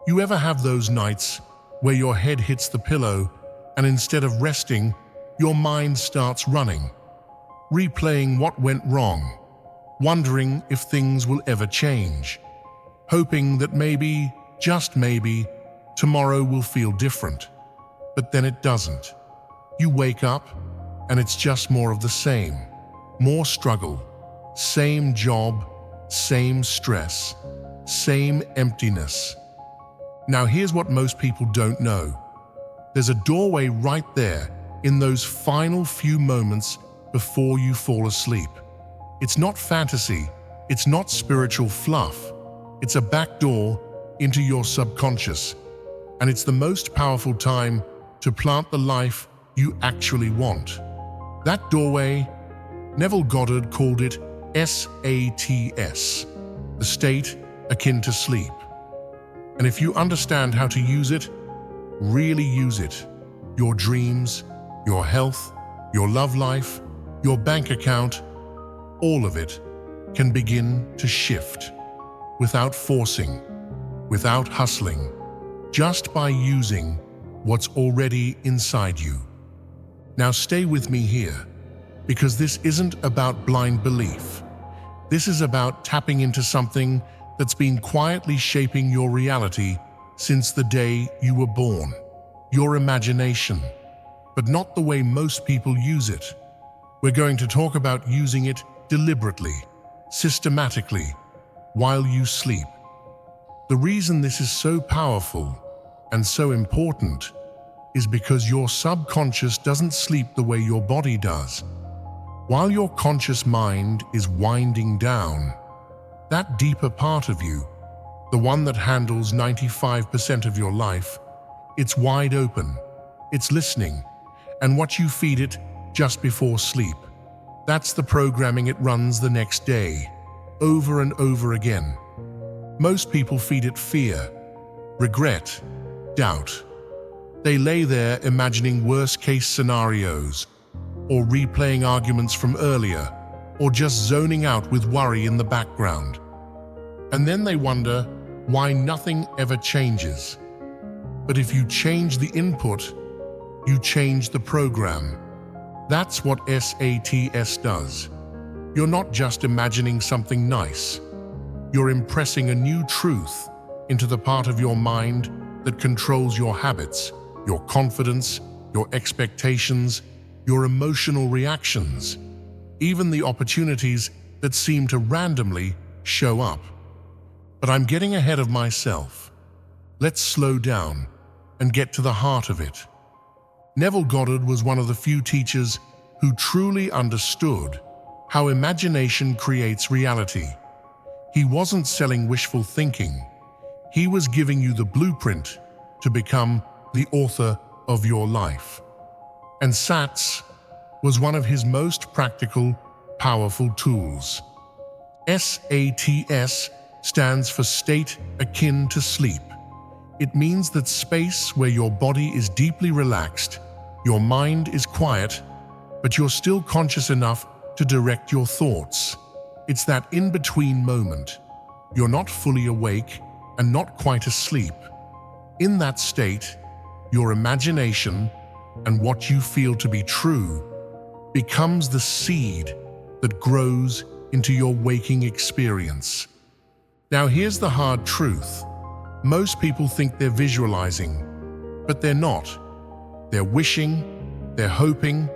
You ever have those nights where your head hits the pillow and instead of resting, your mind starts running, replaying what went wrong, wondering if things will ever change, hoping that maybe, just maybe, tomorrow will feel different. But then it doesn't. You wake up and it's just more of the same. More struggle, same job, same stress, same emptiness. Now here's what most people don't know. There's a doorway right there in those final few moments before you fall asleep. It's not fantasy, it's not spiritual fluff. It's a back door into your subconscious. And it's the most powerful time to plant the life you actually want. That doorway, Neville Goddard called it SATS, the state akin to sleep. And if you understand how to use it, really use it, your dreams, your health, your love life, your bank account, all of it can begin to shift without forcing, without hustling, just by using what's already inside you. Now stay with me here, because this isn't about blind belief. This is about tapping into something that's been quietly shaping your reality since the day you were born. Your imagination, but not the way most people use it. We're going to talk about using it deliberately, systematically, while you sleep. The reason this is so powerful and so important is because your subconscious doesn't sleep the way your body does. While your conscious mind is winding down, that deeper part of you, the one that handles 95% of your life, it's wide open, it's listening, and what you feed it just before sleep, that's the programming it runs the next day, over and over again. Most people feed it fear, regret, doubt. They lay there imagining worst-case scenarios, or replaying arguments from earlier, or just zoning out with worry in the background. And then they wonder why nothing ever changes. But if you change the input, you change the program. That's what SATS does. You're not just imagining something nice. You're impressing a new truth into the part of your mind that controls your habits, your confidence, your expectations, your emotional reactions, even the opportunities that seem to randomly show up. But I'm getting ahead of myself. Let's slow down and get to the heart of it. Neville Goddard was one of the few teachers who truly understood how imagination creates reality. He wasn't selling wishful thinking. He was giving you the blueprint to become the author of your life. And SATS was one of his most practical, powerful tools. SATS stands for State Akin to Sleep. It means that space where your body is deeply relaxed, your mind is quiet, but you're still conscious enough to direct your thoughts. It's that in-between moment. You're not fully awake and not quite asleep. In that state, your imagination and what you feel to be true becomes the seed that grows into your waking experience. Now here's the hard truth. Most people think they're visualizing, but they're not. They're wishing, they're hoping,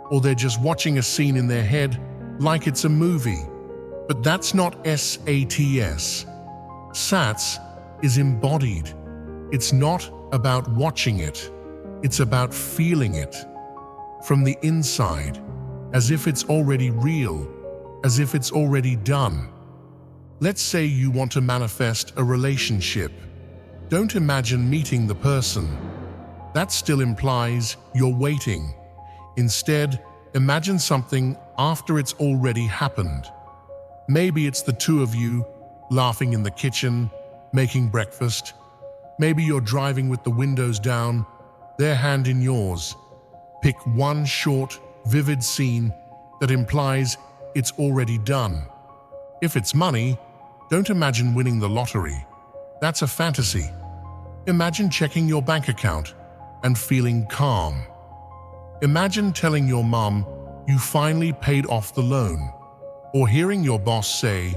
or they're just watching a scene in their head like it's a movie. But that's not SATS. SATS is embodied. It's not about watching it. It's about feeling it from the inside, as if it's already real, as if it's already done. Let's say you want to manifest a relationship. Don't imagine meeting the person. That still implies you're waiting. Instead, imagine something after it's already happened. Maybe it's the two of you laughing in the kitchen, making breakfast. Maybe you're driving with the windows down, their hand in yours. Pick one short, vivid scene that implies it's already done. If it's money, don't imagine winning the lottery. That's a fantasy. Imagine checking your bank account and feeling calm. Imagine telling your mom you finally paid off the loan, or hearing your boss say,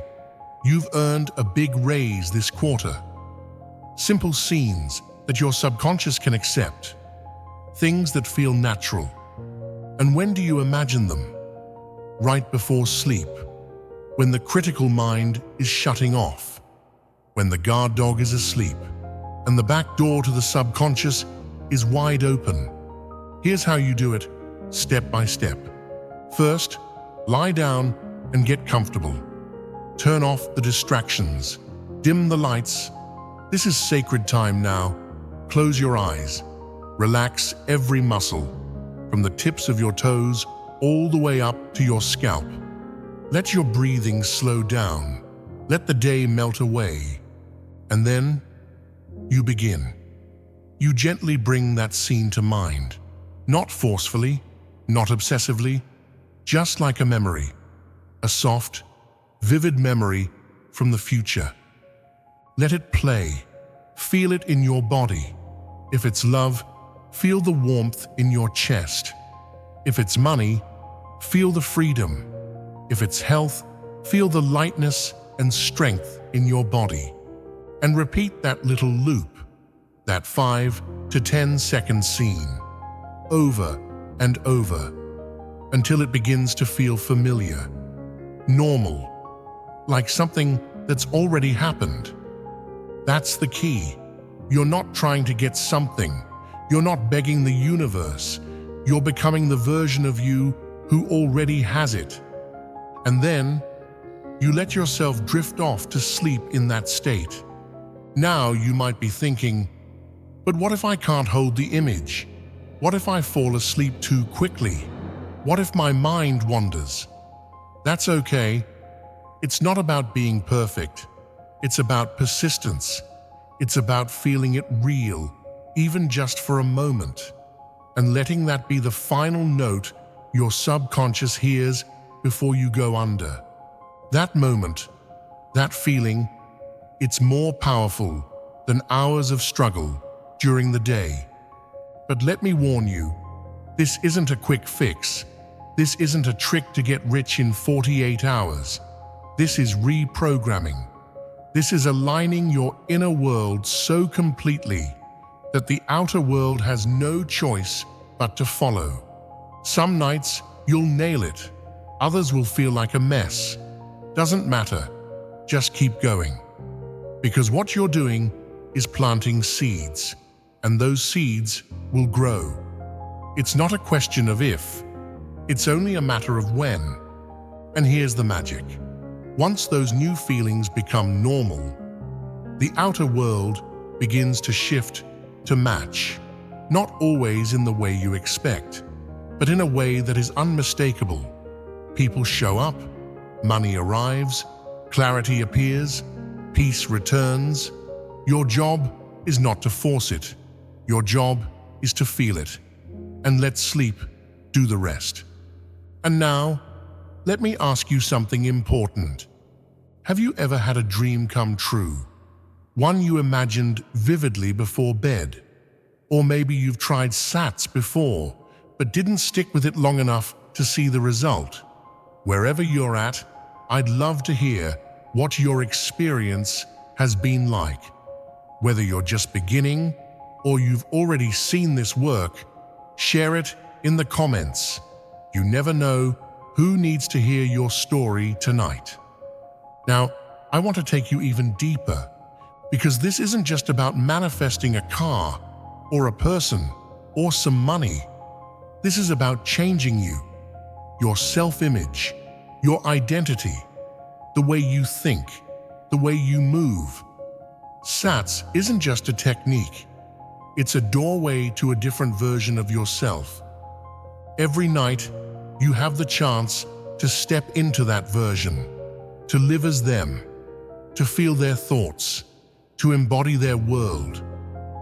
"You've earned a big raise this quarter." Simple scenes that your subconscious can accept, things that feel natural. And when do you imagine them? Right before sleep, when the critical mind is shutting off, when the guard dog is asleep, and the back door to the subconscious is wide open. Here's how you do it, step by step. First, lie down and get comfortable. Turn off the distractions. Dim the lights. This is sacred time now. Close your eyes. Relax every muscle, from the tips of your toes all the way up to your scalp. Let your breathing slow down. Let the day melt away. And then you begin. You gently bring that scene to mind. Not forcefully, not obsessively, just like a memory. A soft, vivid memory from the future. Let it play. Feel it in your body. If it's love, feel the warmth in your chest. If it's money, feel the freedom. If it's health, feel the lightness and strength in your body. And repeat that little loop, that 5 to 10 second scene, over and over, until it begins to feel familiar, normal, like something that's already happened. That's the key. You're not trying to get something. You're not begging the universe. You're becoming the version of you who already has it. And then you let yourself drift off to sleep in that state. Now you might be thinking, but what if I can't hold the image? What if I fall asleep too quickly? What if my mind wanders? That's okay. It's not about being perfect. It's about persistence. It's about feeling it real, even just for a moment, and letting that be the final note your subconscious hears before you go under. That moment, that feeling, it's more powerful than hours of struggle during the day. But let me warn you, this isn't a quick fix. This isn't a trick to get rich in 48 hours. This is reprogramming. This is aligning your inner world so completely that the outer world has no choice but to follow. Some nights you'll nail it. Others will feel like a mess. Doesn't matter. Just keep going. Because what you're doing is planting seeds, and those seeds will grow. It's not a question of if. It's only a matter of when. And here's the magic. Once those new feelings become normal, the outer world begins to shift to match. Not always in the way you expect, but in a way that is unmistakable. People show up, money arrives, clarity appears, peace returns. Your job is not to force it. Your job is to feel it, and let sleep do the rest. And now, let me ask you something important. Have you ever had a dream come true? One you imagined vividly before bed? Or maybe you've tried SATS before, but didn't stick with it long enough to see the result. Wherever you're at, I'd love to hear what your experience has been like. Whether you're just beginning or you've already seen this work, share it in the comments. You never know who needs to hear your story tonight. Now, I want to take you even deeper, because this isn't just about manifesting a car or a person or some money. This is about changing you, your self-image, your identity, the way you think, the way you move. SATS isn't just a technique. It's a doorway to a different version of yourself. Every night, you have the chance to step into that version, to live as them, to feel their thoughts, to embody their world.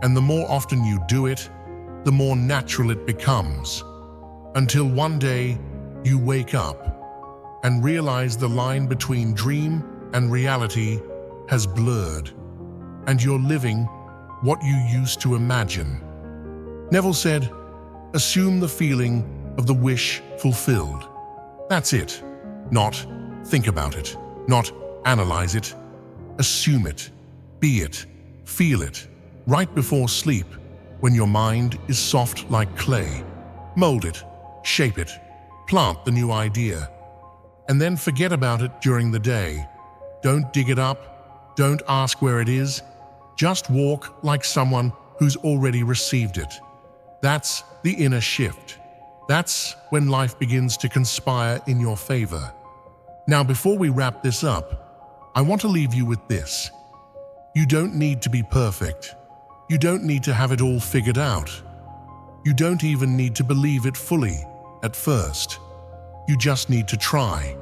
And the more often you do it, the more natural it becomes. Until one day, you wake up and realize the line between dream and reality has blurred, and you're living what you used to imagine. Neville said, assume the feeling of the wish fulfilled. That's it. Not think about it, not analyze it. Assume it, be it, feel it. Right before sleep, when your mind is soft like clay, mold it, shape it, plant the new idea, and then forget about it during the day. Don't dig it up, don't ask where it is, just walk like someone who's already received it. That's the inner shift. That's when life begins to conspire in your favor. Now, before we wrap this up, I want to leave you with this. You don't need to be perfect. You don't need to have it all figured out. You don't even need to believe it fully at first. You just need to try.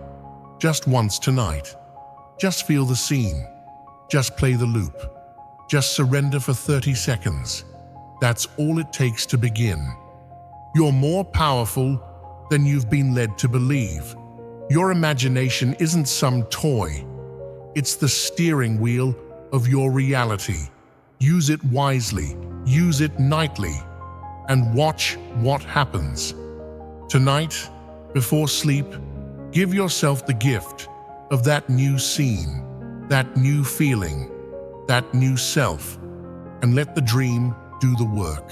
Just once tonight. Just feel the scene. Just play the loop. Just surrender for 30 seconds. That's all it takes to begin. You're more powerful than you've been led to believe. Your imagination isn't some toy. It's the steering wheel of your reality. Use it wisely, use it nightly, and watch what happens. Tonight, before sleep, give yourself the gift of that new scene, that new feeling, that new self, and let the dream do the work.